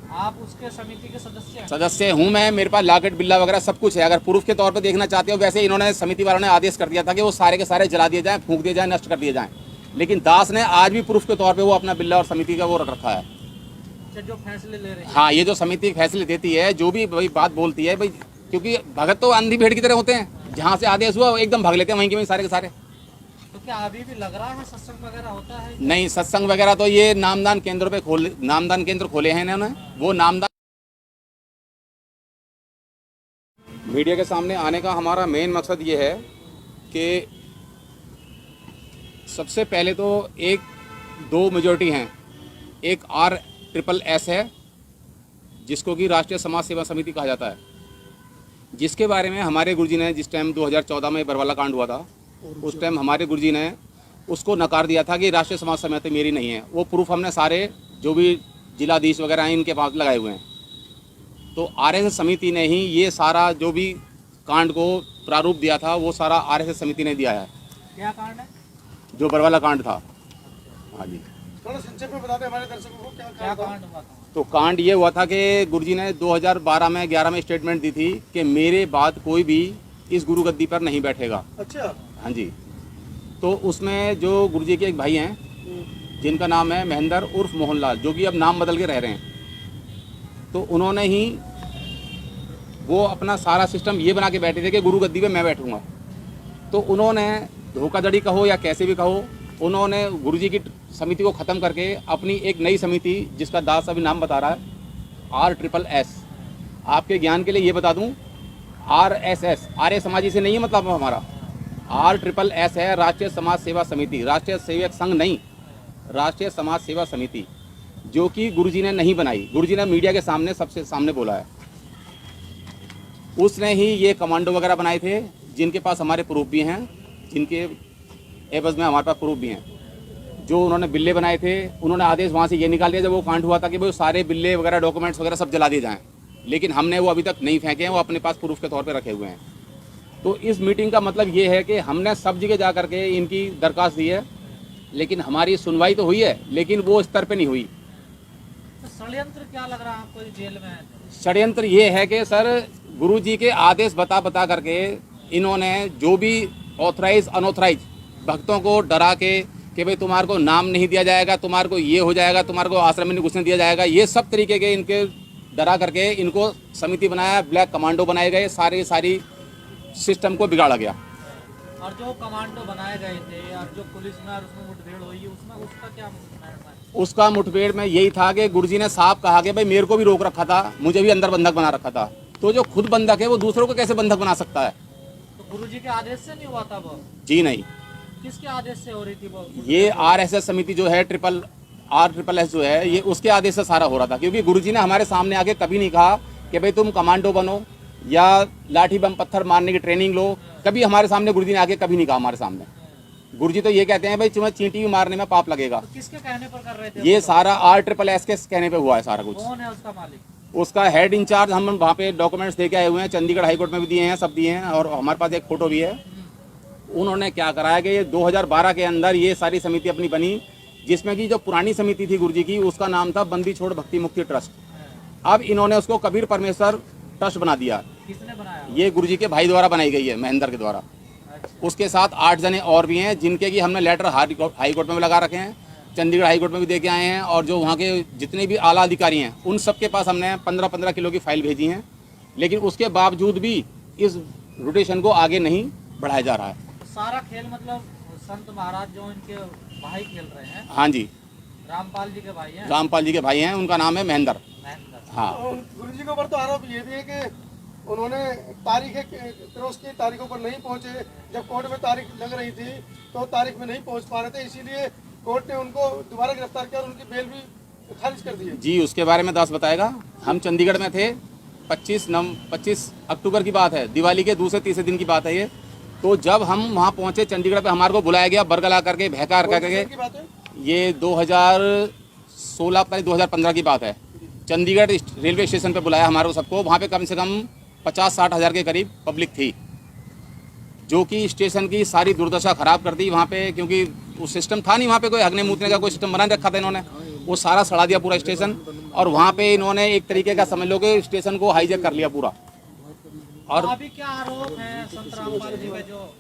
आप उसके समिति के सदस्य हैं? सदस्य हूँ मैं, मेरे पास लॉकेट बिल्ला वगैरह सब कुछ है। अगर प्रूफ के तौर पर देखना चाहते हो, वैसे इन्होंने समिति वालों ने आदेश कर दिया था कि वो सारे के सारे जला दिए जाएं, फूंक दिए जाएं, नष्ट कर दिए जाएं। लेकिन दास ने आज भी प्रूफ के तौर पे वो अपना बिल्ला और समिति का वो रख रखा है। जो फैसले ले रहे हैं? हाँ, ये जो समिति फैसले देती है, जो भी भाई बात बोलती है भाई, क्योंकि भगत तो अंधी भेड़ की तरह होते हैं, जहाँ से आदेश हुआ एकदम भाग लेते हैं वहीं के वहीं सारे के सारे। तो क्या अभी भी लग रहा है सत्संग वगैरह होता है? नहीं, सत्संग वगैरह तो ये नामदान केंद्रों पे नामदान केंद्र खोले हैं इन्होंने। वो नामदान मीडिया के सामने आने का हमारा मेन मकसद ये है कि सबसे पहले तो दो मेजॉरिटी हैं। एक RSS है, जिसको कि राष्ट्रीय समाज सेवा समिति कहा जाता है, जिसके बारे में हमारे गुरुजी ने जिस टाइम 2014 में बरवाला कांड हुआ था, उस टाइम हमारे गुरुजी ने उसको नकार दिया था कि राष्ट्रीय समाज समिति मेरी नहीं है। वो प्रूफ हमने सारे जो भी जिलाधीश वगैरह हैं इनके पास लगाए हुए हैं। तो RSS समिति ने ही ये सारा जो भी कांड को प्रारूप दिया था, वो सारा RSS समिति ने दिया है। क्या कांड है? जो बरवाला कांड था। हाँ जी, थोड़ा संक्षेप में बता दें हमारे दर्शकों को क्या कांड हुआ था? तो कांड ये हुआ था कि गुरुजी ने 2012 में 11 में स्टेटमेंट दी थी कि मेरे बाद कोई भी इस गुरु गद्दी पर नहीं बैठेगा। अच्छा। हाँ जी। तो उसमें जो गुरुजी के एक भाई हैं जिनका नाम है महेंद्र उर्फ मोहनलाल, जो कि अब नाम बदल के रह रहे हैं, तो उन्होंने ही वो अपना सारा सिस्टम ये बना के बैठे थे कि गुरु गद्दी पे मैं बैठूंगा। तो उन्होंने धोखाधड़ी कहो या कैसे भी कहो, उन्होंने गुरुजी की समिति को ख़त्म करके अपनी एक नई समिति, जिसका दास अभी नाम बता रहा है, RSS। आपके ज्ञान के लिए ये बता दूं, RSS आर्य समाजी से नहीं है, मतलब हमारा RSS है राष्ट्रीय समाज सेवा समिति, राष्ट्रीय सेवक संघ नहीं, राष्ट्रीय समाज सेवा समिति, जो कि गुरुजी ने नहीं बनाई। गुरुजी ने मीडिया के सामने सबसे सामने बोला है। उसने ही ये कमांडो वगैरह बनाए थे, जिनके पास हमारे प्रूफ भी हैं, जिनके एवज में हमारे पास प्रूफ भी हैं। जो उन्होंने बिल्ले बनाए थे, उन्होंने आदेश वहाँ से ये निकाल दिया जब वो कांड हुआ था कि भाई सारे बिल्ले वगैरह डॉक्यूमेंट्स वगैरह सब जला दिए जाएँ। लेकिन हमने वो अभी तक नहीं फेंके हैं, वो अपने पास प्रूफ के तौर पे रखे हुए हैं। तो इस मीटिंग का मतलब ये है कि हमने सब जगह जा करके इनकी दरखास्त दी है, लेकिन हमारी सुनवाई तो हुई है, लेकिन वो स्तर पे नहीं हुई। तो षड्यंत्र क्या लग रहा है आपको जेल में? षड्यंत्र ये है कि सर गुरुजी के आदेश बता करके इन्होंने जो भी ऑथराइज अनऑथराइज भक्तों को डरा के कि भाई तुम्हारे को नाम नहीं दिया जाएगा, तुम्हारे को ये हो जाएगा, तुम्हारे को आश्रम में नहीं घुसने दिया जाएगा, ये सब तरीके के इनके डरा करके इनको समिति बनाया, ब्लैक कमांडो बनाए गए, सारी सिस्टम को बिगाड़ा गया। और जो कमांडो बनाए गए थे और जो पुलिस में और उसमें मुठभेड़ हुई, उसमें उसका क्या है? उसका मुठभेड़ में यही था कि गुरुजी ने साफ कहा कि भाई मेरे को भी रोक रखा था, मुझे भी अंदर बंधक बना रखा था। तो जो खुद बंधक है वो दूसरों को कैसे बंधक बना सकता है? तो गुरुजी के आदेश से नहीं हुआ था वो? जी नहीं। किसके आदेश से हो रही थी वो? ये RSS समिति जो है, RSS जो है, ये उसके आदेश से सारा हो रहा था। क्योंकि गुरुजी ने हमारे सामने आके कभी नहीं कहा कि भाई तुम कमांडो बनो या लाठी बम पत्थर मारने की ट्रेनिंग लो। कभी हमारे सामने गुरुजी ने आके कभी नहीं कहा हमारे सामने। गुरुजी तो ये कहते हैं भाई तुम्हें चींटी भी मारने में पाप लगेगा। तो किसके कहने पर कर रहे थे? ये सारा RSS के कहने पे हुआ है सारा कुछ। कौन है उसका मालिक? उसका हेड इंचार्ज हम वहाँ पे डॉक्यूमेंट्स दे के आए हुए हैं, चंडीगढ़ हाईकोर्ट में भी दिए हैं, सब दिए हैं, और हमारे पास एक फ़ोटो भी है। उन्होंने क्या कराया कि ये 2012 के अंदर ये सारी समिति अपनी बनी, जिसमें कि जो पुरानी समिति थी गुरुजी की, उसका नाम था बंदी छोड़ भक्ति मुक्ति ट्रस्ट। अब इन्होंने उसको कबीर परमेश्वर ट्रस्ट बना दिया। किसने बनाया? ये गुरुजी के भाई द्वारा बनाई गई है, महेंद्र के द्वारा। उसके साथ 8 जने और भी हैं, जिनके कि हमने लेटर हाईकोर्ट में भी लगा रखे हैं, चंडीगढ़ हाईकोर्ट में भी दे के आए हैं, और जो वहाँ के जितने भी आला अधिकारी हैं उन सब के पास हमने 15-15 किलो की फाइल भेजी हैं। लेकिन उसके बावजूद भी इस रोटेशन को आगे नहीं बढ़ाया जा रहा है। सारा खेल मतलब संत महाराज जो इनके भाई खेल रहे हैं? हाँ जी, रामपाल जी के भाई हैं। रामपाल जी के भाई हैं, उनका नाम है महेंद्र। हाँ। गुरुजी के ऊपर तो आरोप ये भी है कि उन्होंने क्रॉस की तारीखों पर नहीं पहुंचे। जब कोर्ट में तारीख लग रही थी तो तारीख में नहीं पहुंच पा रहे थे, इसीलिए कोर्ट ने उनको दोबारा गिरफ्तार किया और उनकी बेल भी खारिज कर दी है। जी, उसके बारे में दास बताएगा। हम चंडीगढ़ में थे, 25 अक्टूबर की बात है, दिवाली के दूसरे तीसरे दिन की बात है ये। तो जब हम वहाँ पहुँचे चंडीगढ़ पे, हमारे को बुलाया गया बरगला करके, बहका करके। ये 2016 पता नहीं 2015 की बात है। चंडीगढ़ रेलवे स्टेशन पे बुलाया हमारे को सबको। वहाँ पे कम से कम 50-60 हज़ार के करीब पब्लिक थी, जो कि स्टेशन की सारी दुर्दशा ख़राब कर दी वहाँ पे। क्योंकि वो सिस्टम था नहीं वहाँ पे, कोई हगने मूतने का कोई सिस्टम बना रखा था इन्होंने। वो सारा सड़ा दिया पूरा स्टेशन, और वहाँ पे इन्होंने एक तरीके का समझ लो कि स्टेशन को हाईजैक कर लिया पूरा। और तो अभी क्या आरोप है संत रामपाल जी पे, जो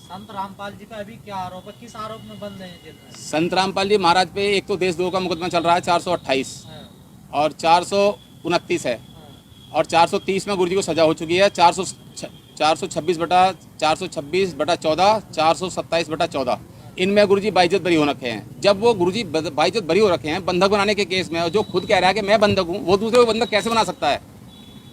संत रामपाल जी पे अभी क्या आरोप है, किस आरोप में बंद है जेल में? संत रामपाल जी महाराज पे एक तो देशद्रोह का मुकदमा चल रहा है 428 हाँ, और 429 है, हाँ। और 430 में गुरु जी को सजा हो चुकी है। 426/14, 427/14, इनमें गुरु जी बाइज्जत बरी हो रखे हैं। जब वो गुरु जी बाइज्जत बरी हो रखे हैं बंधक बनाने के केस में, और जो खुद कह रहा है कि मैं बंधक हूँ, वो दूसरे को बंधक कैसे बना सकता है?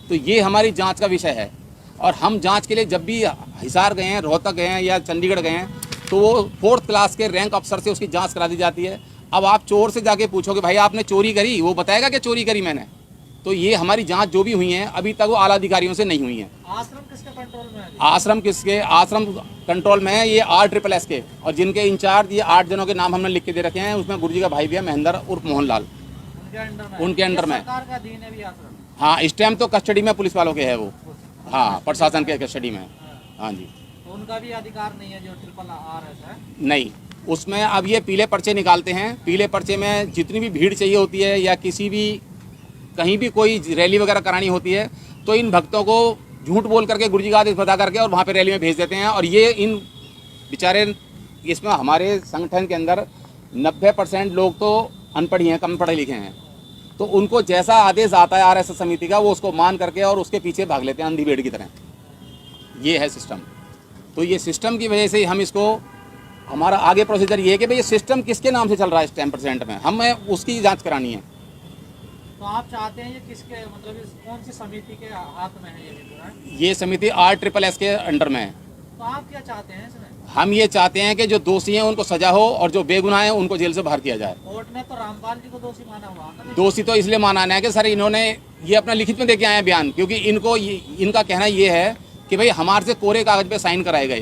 तो ये हमारी जांच का विषय है। और हम जांच के लिए जब भी हिसार गए हैं, रोहतक गए हैं या चंडीगढ़ गए हैं, तो वो 4th क्लास के रैंक अफसर से उसकी जांच करा दी जाती है। अब आप चोर से जाके पूछोगे भाई आपने चोरी करी, वो बताएगा कि चोरी करी मैंने। तो ये हमारी जांच जो भी हुई है अभी तक वो आला अधिकारियों से नहीं हुई है। आश्रम किसके कंट्रोल में है? आश्रम किसके? आश्रम कंट्रोल में है ये RSSS के, और जिनके इंचार्ज ये 8 जनों के नाम हमने लिख के दे रखे हैं। उसमें गुरु जी का भाई भी है महेंद्र उर्फ मोहनलाल, उनके अंडर में? उनके अंडर ये में। सरकार का अधीन है भी आश्रम? हाँ, इस टाइम तो कस्टडी में पुलिस वालों के है वो, हाँ, प्रशासन के कस्टडी में। हाँ जी, तो उनका भी अधिकार नहीं है जो RSS है? नहीं, उसमें अब ये पीले पर्चे निकालते हैं। पीले पर्चे में जितनी भी भीड़ चाहिए होती है या किसी भी कहीं भी कोई रैली वगैरह करानी होती है, तो इन भक्तों को झूठ बोल करके गुरु जी का आदेश बता करके और वहाँ पे रैली में भेज देते हैं। और ये इन बेचारे, इसमें हमारे संगठन के अंदर 90% लोग तो अनपढ़ ही हैं, कम पढ़े लिखे हैं। तो उनको जैसा आदेश आता है RSS समिति का, वो उसको मान करके और उसके पीछे भाग लेते हैं अंधी भेड़ की तरह। ये है सिस्टम। तो ये सिस्टम की वजह से हम इसको, हमारा आगे प्रोसीजर ये है कि भाई ये सिस्टम किसके नाम से चल रहा है इस 10% में, हमें उसकी जांच करानी है। तो आप चाहते हैं ये किसके, मतलब इस कौन सी समिति के हाथ में है ये भी पूरा? ये समिति RSSS के अंडर में है। तो आप क्या चाहते हैं इसमें? हम ये चाहते हैं कि जो दोषी हैं उनको सजा हो और जो बेगुनाह हैं उनको जेल से बाहर किया जाए। कोर्ट ने तो रामपाल जी को दोषी माना हुआ ना? दोषी तो इसलिए माना है कि सर इन्होंने ये अपना लिखित में दे के आए हैं बयान, क्योंकि इनका कहना ये है कि भाई हमारे से कोरे कागज पे साइन कराए गए,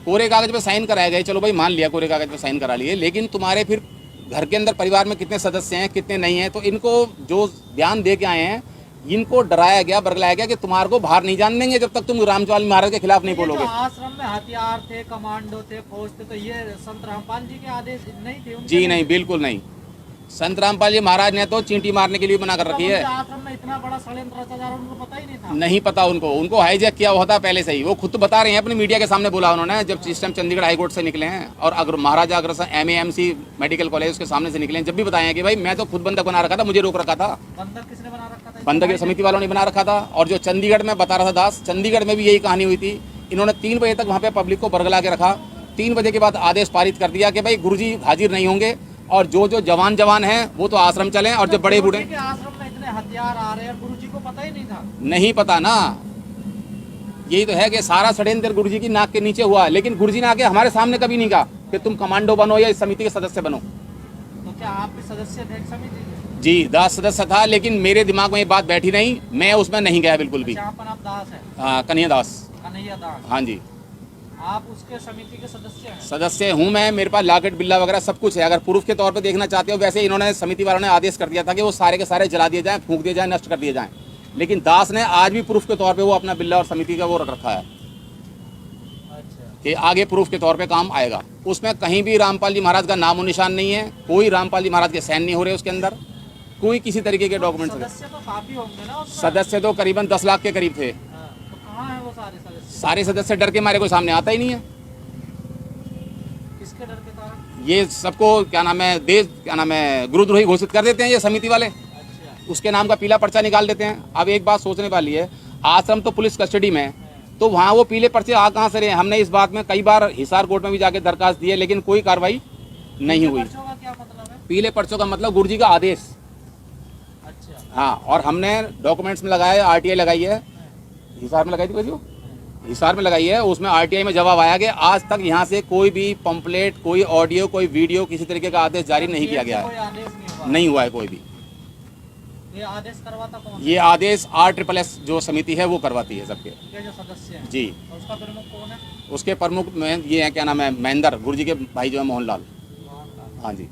कोरे कागज पे साइन कराए गए। चलो भाई मान लिया कोरे कागज पे साइन करा लिए, लेकिन तुम्हारे फिर घर के अंदर परिवार में कितने सदस्य हैं कितने नहीं हैं। तो इनको जो बयान दे के आए हैं, इनको डराया गया, बरगलाया गया कि तुम्हारे को बाहर नहीं जान देंगे जब तक तुम रामपाल महाराज के खिलाफ नहीं ये जो बोलोगे। आश्रम में हथियार थे, कमांडो थे, फौज थे, तो ये संत रामपाल जी के आदेश नहीं थे उनके? जी नहीं, बिल्कुल नहीं। संत रामपाल जी महाराज ने तो चींटी मारने के लिए बना कर रखी है। उनके आश्रम में इतना बड़ा षड्यंत्र रचा जा रहा, उनको पता ही नहीं था? नहीं पता उनको हाईजैक किया हुआ था पहले से ही। वो खुद तो बता रहे हैं, अपनी मीडिया के सामने बोला उन्होंने, जब इस टाइम चंडीगढ़ हाईकोर्ट से निकले हैं और अगर Maharaja Agrasen MAMC medical college उसके सामने से निकले हैं, जब भी बताया है कि भाई मैं तो खुद बंधक बना रखा था, मुझे रोक रखा था। बंधक किसने बना रखा था? बंधक ये समिति वालों ने बना रखा था। और जो चंडीगढ़ में बता रहा था दास, चंडीगढ़ में भी यही कहानी हुई थी। इन्होंने 3 बजे तक वहाँ पे पब्लिक को बरगला के रखा। 3 बजे के बाद आदेश पारित कर दिया कि भाई गुरुजी हाजिर नहीं होंगे, और जो जवान हैं वो तो आश्रम चलें, और जो बड़े बूढ़े। के आश्रम में इतने हथियार आ रहे हैं, गुरुजी को पता ही नहीं था? नहीं पता ना, यही तो है कि सारा षड्यंत्र गुरुजी की नाक के नीचे हुआ। लेकिन गुरुजी ने आके हमारे सामने कभी नहीं कहा कि तुम कमांडो बनो या इस समिति के सदस्य बनो। तो क्या आप भी सदस्य थे समिति के? जी, दास सदस्य था, लेकिन मेरे दिमाग में ये बात बैठी नहीं, मैं उसमें नहीं गया बिल्कुल भी। यहाँ पर आप दास है? हाँ, कन्हैया दास। कन्हैया दास, हाँ जी, आप उसके समिति के सदस्य हैं? सदस्य हूँ मैं। मेरे पास लाकेट बिल्ला वगैरह सब कुछ है। अगर प्रूफ के तौर पे देखना चाहते हो, वैसे इन्होंने समिति वालों ने आदेश कर दिया था कि वो सारे के सारे जला दिए जाएं, फूंक दिए जाएं, नष्ट कर दिए जाएं। लेकिन दास ने आज भी प्रूफ के तौर पे वो अपना बिल्ला और समिति का वो रख रखा है अच्छा। कि आगे प्रूफ के तौर पे काम आएगा। उसमें कहीं भी रामपाल जी महाराज का नामो निशान नहीं है, कोई रामपाल जी महाराज के साइन नहीं हो रहे उसके अंदर, कोई किसी तरीके के डॉक्यूमेंट्स। सदस्य तो काफी होंगे ना उसमें? सदस्य तो करीबन 10 लाख के करीब थे। हाँ, तो कहाँ है वो सारे सदस्य? सारे सदस्य डर के मारे कोई सामने आता ही नहीं है। किसके डर के कारण? ये सबको क्या नाम है गुरुद्रोही घोषित कर देते हैं ये समिति वाले, अच्छा। उसके नाम का पीला पर्चा निकाल देते हैं। अब एक बात सोचने वाली है, आश्रम तो पुलिस कस्टडी में है, तो वहाँ वो पीले पर्चे आ कहाँ से रहे? हमने इस बात में कई बार हिसार कोर्ट में भी जाके दरखास्त दी है, लेकिन कोई कार्रवाई नहीं हुई। पर्चों का क्या मतलब है? पीले पर्चों का मतलब गुरुजी का आदेश। अच्छा। हाँ, और हमने डॉक्यूमेंट्स में लगाया, RTI लगाई है, हिसार में लगाई थी जो हिसार में लगाई है, उसमें RTI में जवाब आया कि आज तक यहाँ से कोई भी पंपलेट, कोई ऑडियो, कोई वीडियो, किसी तरीके का आदेश जारी नहीं किया गया कोई है, आदेश नहीं हुआ? नहीं हुआ है कोई भी। ये आदेश करवाता कौन? ये आदेश RSSS जो समिति है वो करवाती है सबके। ये जो सदस्य हैं? जी, और उसका प्रमुख कौन है? उसके प्रमुख में ये है क्या नाम है महेंद्र, गुरुजी के भाई जो है मोहनलाल। हाँ जी,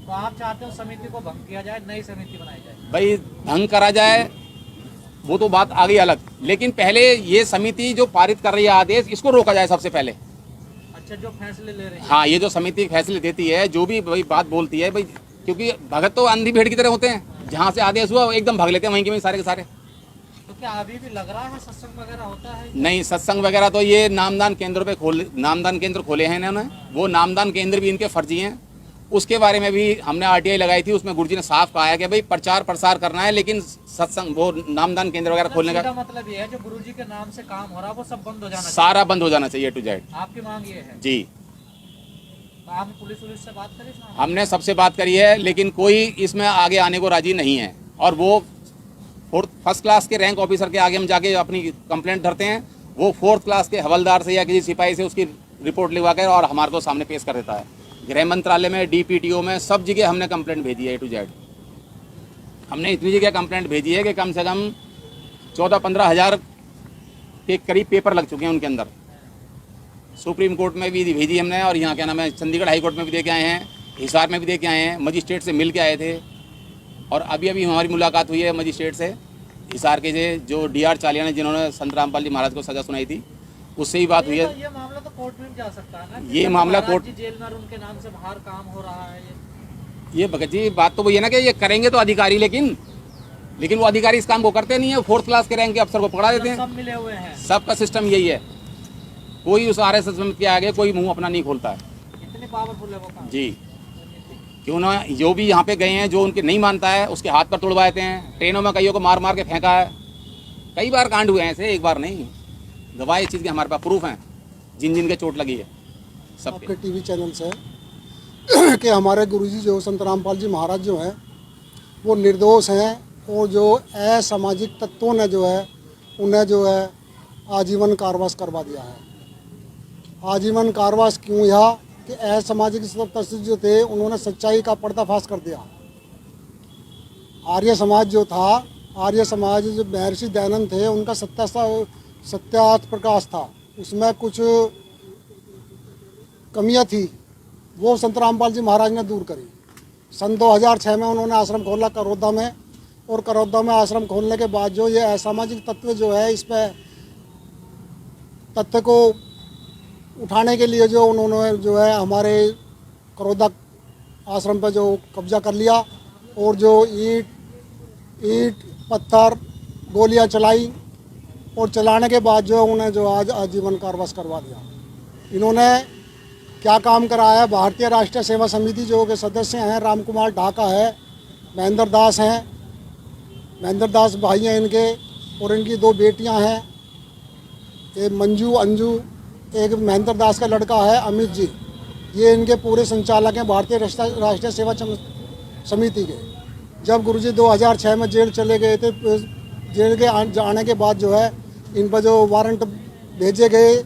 तो आप चाहते हो समिति को भंग किया जाए, नई समिति बनाई जाए? भाई भंग करा जाए वो तो बात आ गई अलग, लेकिन पहले ये समिति जो पारित कर रही है आदेश, इसको रोका जाए सबसे पहले। अच्छा, जो फैसले ले रही है? हाँ, ये जो समिति फैसले देती है, जो भी भाई बात बोलती है, भाई क्योंकि भगत तो अंधी भेड़ की तरह होते हैं, जहाँ से आदेश हुआ एकदम भाग लेते हैं वहीं के वहीं सारे के सारे। तो क्या अभी भी लग रहा है सत्संग वगैरह होता है? नहीं, सत्संग वगैरह तो ये नामदान केंद्रों पे नामदान केंद्र खोले हैं इन्होंने, वो नामदान केंद्र भी इनके फर्जी हैं। उसके बारे में भी हमने RTI लगाई थी, उसमें गुरुजी ने साफ कहा है कि भाई प्रचार प्रसार करना है, लेकिन सत्संग वो नामदान केंद्र वगैरह खोलने का मतलब ये है जो गुरुजी के नाम से काम हो रहा है वो सब बंद हो जाना चाहिए। सारा बंद हो जाना चाहिए A to Z। आपकी मांग ये है? जी, तो आपने पुलिस से बात करी? हमने सबसे बात करी है, लेकिन कोई इसमें आगे आने को राजी नहीं है। और वो फर्स्ट क्लास के रैंक ऑफिसर के आगे हम जाके अपनी कंप्लेंट धरते हैं, वो 4th क्लास के हवलदार से या किसी सिपाही से उसकी रिपोर्ट लिखवा कर और हमारे को सामने पेश कर देता है। गृह मंत्रालय में, DPTO में, सब जगह हमने कंप्लेंट भेजी है A to Z। हमने इतनी जगह कंप्लेंट भेजी है कि कम से कम 14-15 हज़ार के करीब पेपर लग चुके हैं उनके अंदर। सुप्रीम कोर्ट में भी भेजी हमने, और यहाँ क्या नाम है, चंडीगढ़ हाई कोर्ट में भी दे के आए हैं, हिसार में भी दे के आए हैं, मजिस्ट्रेट से मिल के आए थे। और अभी हमारी मुलाकात हुई है मजिस्ट्रेट से, हिसार के जो DR चालिया ने, जिन्होंने संत रामपाल जी महाराज को सज़ा सुनाई थी, उससे ही बात हुई है। ये मामला तो कोर्ट में जा सकता है ना? ये मामला कोर्ट जेल में उनके नाम से बाहर काम हो रहा है। ये भगत जी बात तो वही है ना कि ये करेंगे तो अधिकारी, लेकिन वो अधिकारी इस काम को करते नहीं है। 4th क्लास के रैंक के अफसर को पकड़ा देते हैं। सब मिले हुए हैं, सबका सिस्टम यही है। कोई उस RSS के आगे कोई मुंह अपना नहीं खोलता है। इतनी पावरफुल है वो काम। जी, क्यों ना, जो भी यहाँ पे गए हैं, जो उनके नहीं मानता है उसके हाथ पर तोड़वा देते हैं। ट्रेनों में कईयों को मार मार के फेंका है। कई बार कांड हुए हैं ऐसे, एक बार नहीं। गवाह इस चीज़ के हमारे पास प्रूफ हैं, जिन के चोट लगी है सबके। आपके टीवी चैनल से कि हमारे गुरुजी जो संत रामपाल जी महाराज जो हैं वो निर्दोष हैं, और जो असामाजिक तत्वों ने जो है उन्हें जो है आजीवन कारावास करवा दिया है। आजीवन कारावास क्यों? यह कि असामाजिक तत्व जो थे उन्होंने सच्चाई का पर्दाफाश कर दिया। आर्य समाज जो था, आर्य समाज जो महर्षि दयानंद थे, उनका सत्यार्थ प्रकाश था, उसमें कुछ कमियां थी, वो संत रामपाल जी महाराज ने दूर करी। सन 2006 में उन्होंने आश्रम खोला करौदा में, और करौदा में आश्रम खोलने के बाद जो ये असामाजिक तत्व जो है, इस पर तथ्य को उठाने के लिए जो उन्होंने जो है हमारे करौदा आश्रम पर जो कब्जा कर लिया, और जो ईंट पत्थर गोलियां चलाई, और चलाने के बाद जो उन्हें जो आज आजीवन कारावास करवा दिया। इन्होंने क्या काम कराया है? भारतीय राष्ट्रीय सेवा समिति जो के सदस्य हैं, राम कुमार ढाका है, महेंद्र दास हैं, महेंद्र दास भाई हैं इनके, और इनकी 2 बेटियां हैं, एक मंजू अंजू, एक महेंद्र दास का लड़का है अमित जी। ये इनके पूरे संचालक हैं भारतीय राष्ट्रीय सेवा समिति के। जब गुरुजी 2006 में जेल चले गए थे, जेल के आने के बाद जो है इन पर जो वारंट भेजे गए,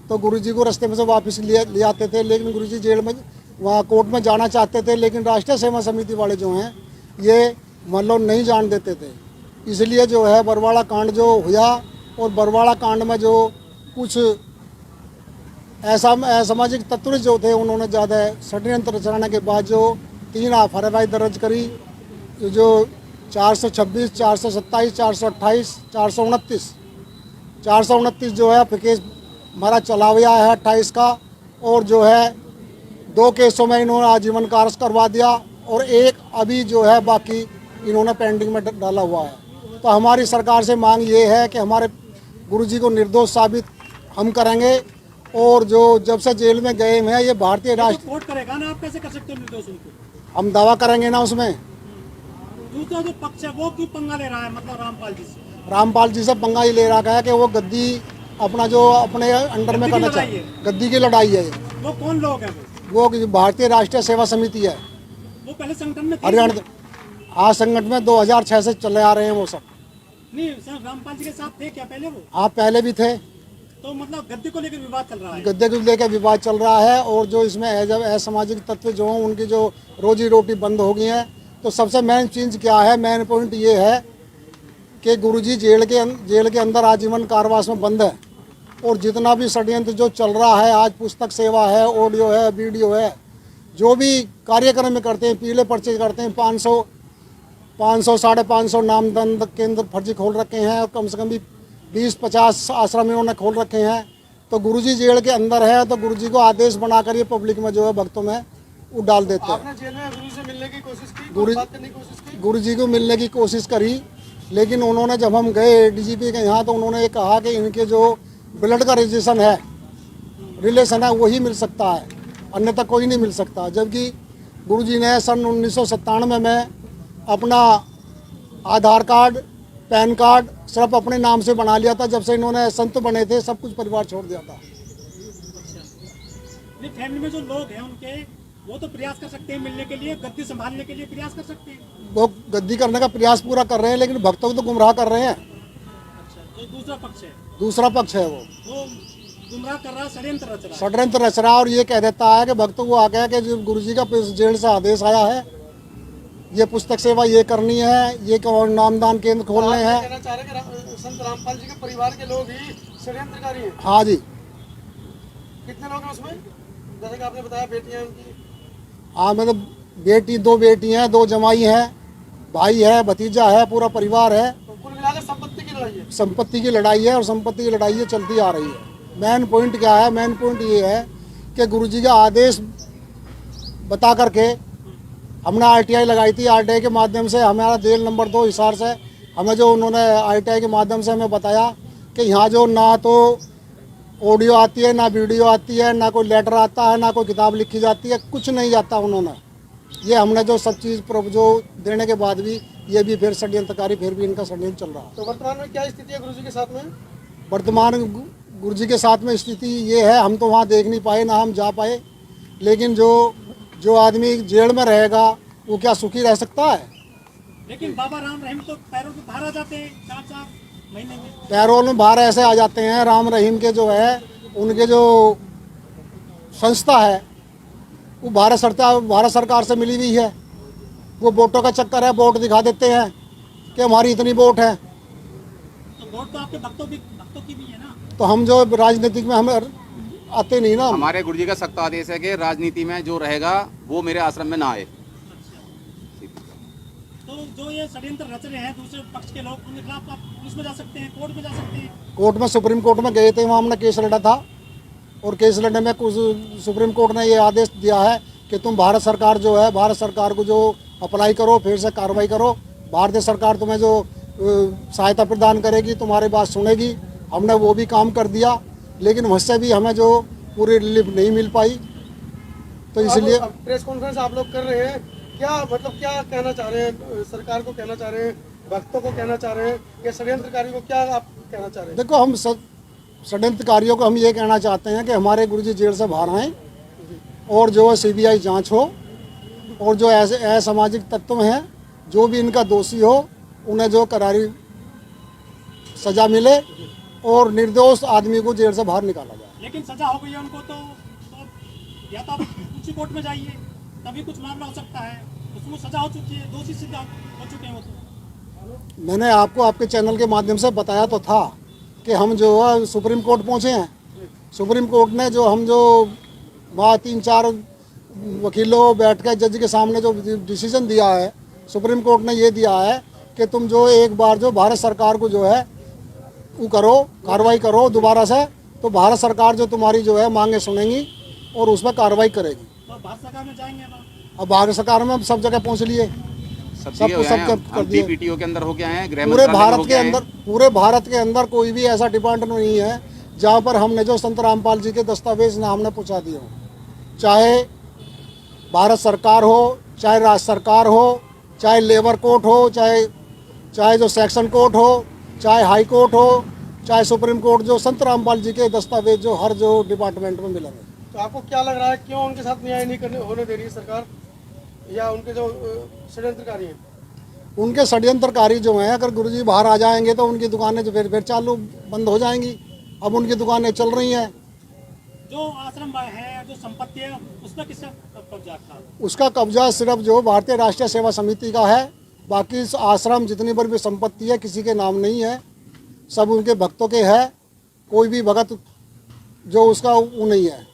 तो गुरुजी को रास्ते में से वापस ले आते थे, लेकिन गुरुजी जेल में वहाँ कोर्ट में जाना चाहते थे, लेकिन राष्ट्रीय सेवा समिति वाले जो हैं ये मतलब नहीं जान देते थे। इसलिए जो है बरवाड़ा कांड जो हुआ, और बरवाड़ा कांड में जो कुछ असामाजिक तत्व जो थे उन्होंने ज़्यादा षड्यंत्र रचने के बाद जो 3 FIR दर्ज करी, जो 426, 427, 428, 429 जो है केस हमारा चला हुआ है 28 का, और जो है 2 केसों में इन्होंने आजीवन कारावास करवा दिया, और एक अभी जो है बाकी इन्होंने पेंडिंग में डाला हुआ है। तो हमारी सरकार से मांग ये है कि हमारे गुरुजी को निर्दोष साबित हम करेंगे, और जो जब से जेल में गए हैं ये भारतीय राष्ट्र कोर्ट करेगा ना, आप कैसे कर सकते हो निर्दोष उनको? हम दावा करेंगे ना उसमें। दूसरा जो पक्ष है वो क्यों पंगा ले रहा है, मतलब रामपाल जी से? रामपाल जी से पंगा ही ले रहा है कि वो गद्दी अपना जो अपने अंडर में करना चाहिए, गद्दी की लड़ाई है। वो कौन लोग हैं? वो भारतीय राष्ट्रीय सेवा समिति है, वो पहले संगठन में हरियाणा। हाँ, संगठन में 2006 से चले आ रहे हैं वो सब। नहीं सर, रामपाल जी के साथ थे क्या पहले वो? हाँ, पहले भी थे। तो मतलब गद्दी को लेकर विवाद चल रहा है? गद्दे को लेकर विवाद चल रहा है, और जो इसमें असामाजिक तत्व जो हैं उनकी जो रोजी रोटी बंद हो गई है। तो सबसे मेन चीज़ क्या है, मेन पॉइंट ये है कि गुरुजी जेल के अंदर आजीवन कारावास में बंद है, और जितना भी षड्यंत्र जो चल रहा है, आज पुस्तक सेवा है, ऑडियो है, वीडियो है, जो भी कार्यक्रम में करते हैं, पीले पर्चे करते हैं, 500 550 नामदंड केंद्र फर्जी खोल रखे हैं, और कम से कम भी 20-50 आश्रम इन्होंने खोल रखे हैं। तो गुरुजी जेल के अंदर है, तो गुरुजी को आदेश बनाकर ये पब्लिक में जो है भक्तों में वो डाल देते हैं। आपने जेल में गुरु से मिलने की कोशिश की, बात करने की कोशिश की? गुरु जी को मिलने की कोशिश करी, लेकिन उन्होंने जब हम गए डीजीपी के यहाँ तो उन्होंने ये कहा कि इनके जो ब्लड का रिलेशन है वही मिल सकता है, अन्यथा कोई नहीं मिल सकता। जबकि गुरुजी ने सन 1997 में अपना आधार कार्ड, पैन कार्ड सिर्फ अपने नाम से बना लिया था। जब से इन्होंने संत बने थे सब कुछ परिवार छोड़ दिया था। नहीं, फैमिली में जो लोग हैं उनके वो तो प्रयास कर सकते हैं मिलने के लिए, गद्दी संभालने के लिए प्रयास कर सकते हैं। वो गद्दी करने का प्रयास पूरा कर रहे हैं, लेकिन भक्तों को तो गुमराह कर रहे हैं। अच्छा, जो दूसरा पक्ष है वो गुमराह कर रहा है, षड्यंत्र रच रहा है। षड्यंत्र रच रहा है और ये कह देता है कि भक्तों को आके कि जो गुरु जी का जेल से आदेश आया है, ये पुस्तक सेवा ये करनी है, ये नामदान केंद्र खोलने हैं। कहना चाह रहे हैं कि संत रामपाल जी के परिवार के लोग ही षड्यंत्रकारी हैं। हाँ जी। कितने लोग हैं उसमें? जैसे कि आपने बताया बेटियां उनकी। हाँ, मतलब बेटी, 2 बेटी हैं, 2 जमाई हैं, भाई है, भतीजा है, पूरा परिवार है। तो कुल मिलाकर संपत्ति की लड़ाई है। संपत्ति की लड़ाई है और संपत्ति की लड़ाई ये चलती आ रही है। मेन पॉइंट क्या है? मेन पॉइंट ये है कि गुरुजी का आदेश बता करके हमने आरटीआई लगाई थी। आरटीआई के माध्यम से हमारा जेल नंबर 2 हिसार से हमें जो उन्होंने आरटीआई के माध्यम से हमें बताया कि यहाँ जो ना तो ऑडियो आती है, ना वीडियो आती है, ना कोई लेटर आता है, ना कोई किताब लिखी जाती है, कुछ नहीं जाता उन्होंने। ये हमने जो सब चीज़ जो देने के बाद भी ये भी फिर षड्यंत्रकारी, फिर भी इनका षड्यंत्र चल रहा है। तो वर्तमान में क्या स्थिति है गुरुजी के साथ में? वर्तमान गुरुजी के साथ में स्थिति ये है, हम तो वहाँ देख नहीं पाए, ना हम जा पाए, लेकिन जो आदमी जेल में रहेगा वो क्या सुखी रह सकता है? लेकिन बाबा राम रहीम तो पैरों में बाहर आ जाते हैं 4-4 महीने में। पैरोल में बाहर ऐसे आ जाते हैं। राम रहीम के जो है उनके जो संस्था है वो भारत सरकार से मिली हुई है। वो वोटों का चक्कर है, वोट दिखा देते हैं कि हमारी इतनी वोट है। तो वोट तो आपके भक्तों की भी है ना। तो हम जो राजनीतिक में हमें आते नहीं ना। हमारे गुरुजी का सख्त आदेश है कि राजनीति में जो रहेगा वो मेरे आश्रम में ना आए। तो जो ये षड्यंत्र रच रहे हैं दूसरे पक्ष के लोग, उनके खिलाफ आप पुलिस में जा सकते हैं, कोर्ट में जा सकते हैं। कोर्ट में, सुप्रीम कोर्ट में गए थे, वहाँ हमने केस लड़ा था और केस लड़ने में कुछ सुप्रीम कोर्ट ने ये आदेश दिया है कि तुम भारत सरकार जो है, भारत सरकार को जो अप्लाई करो, फिर से कार्रवाई करो। भारतीय सरकार तुम्हें जो सहायता प्रदान करेगी, तुम्हारी बात सुनेगी। हमने वो भी काम कर दिया, लेकिन उससे भी हमें जो पूरी रिलीफ नहीं मिल पाई। तो इसलिए प्रेस कॉन्फ्रेंस आप लोग कर रहे हैं, क्या मतलब क्या कहना चाह रहे हैं? सरकार को कहना चाह रहे हैं, भक्तों को कहना चाह रहे हैं, या षड्यंत्रकारियों को क्या आप कहना चाह रहे हैं? देखो, हम षड्यंत्रकारियों को हम ये कहना चाहते हैं कि हमारे गुरुजी जेल से बाहर आएँ और जो सीबीआई जांच हो, और जो ऐसे असामाजिक तत्व हैं जो भी इनका दोषी हो उन्हें जो करारी सजा मिले और निर्दोष आदमी को जेल से बाहर निकाला जाए। लेकिन सजा हो गई है उनको, तो या तो आप ऊंची कोर्ट में जाइए, तभी कुछ मामला हो सकता है। उसमें सजा हो चुकी है, दोषी सिद्ध हो चुके हैं वो तो। मैंने आपको आपके चैनल के माध्यम से बताया तो था कि हम जो है सुप्रीम कोर्ट पहुंचे हैं। सुप्रीम कोर्ट ने जो हम जो वहाँ 3-4 वकीलों बैठ कर जज के सामने जो डिसीजन दिया है, सुप्रीम कोर्ट ने ये दिया है कि तुम जो एक बार जो भारत सरकार को जो है वो करो, कार्रवाई करो दोबारा से, तो भारत सरकार जो तुम्हारी जो है मांगे सुनेंगी और उस पर कार्रवाई करेगी। तो भारत सरकार में जाएंगे अब भारत सरकार में सब जगह पहुँच लिए, सब कर दिए। पीटीओ के अंदर हो गया है, पूरे भारत के अंदर कोई भी ऐसा डिपार्टमेंट नहीं है जहाँ पर हमने जो संत रामपाल जी के दस्तावेज ना हमने पहुँचा दिए हो। चाहे भारत सरकार हो, चाहे राज्य सरकार हो, चाहे लेबर कोर्ट हो, चाहे जो सेक्शन कोर्ट हो, चाहे हाई कोर्ट हो, चाहे सुप्रीम कोर्ट, जो संत रामपाल जी के दस्तावेज जो हर जो डिपार्टमेंट में मिलेंगे। तो आपको क्या लग रहा है, क्यों उनके साथ न्याय नहीं होने दे रही है सरकार, या उनके जो षड्यंत्रकारी हैं? उनके षड्यंत्रकारी जो हैं, अगर गुरुजी बाहर आ जाएंगे तो उनकी दुकानें जो फिर चालू बंद हो जाएंगी। अब उनकी दुकानें चल रही हैं। जो आश्रम है, जो संपत्ति है, उसका किसका कब्जा था? उसका कब्जा सिर्फ जो भारतीय राष्ट्रीय सेवा समिति का है। बाकी आश्रम जितनी बड़ी भी संपत्ति है किसी के नाम नहीं है, सब उनके भक्तों के है। कोई भी भगत जो उसका वो नहीं है।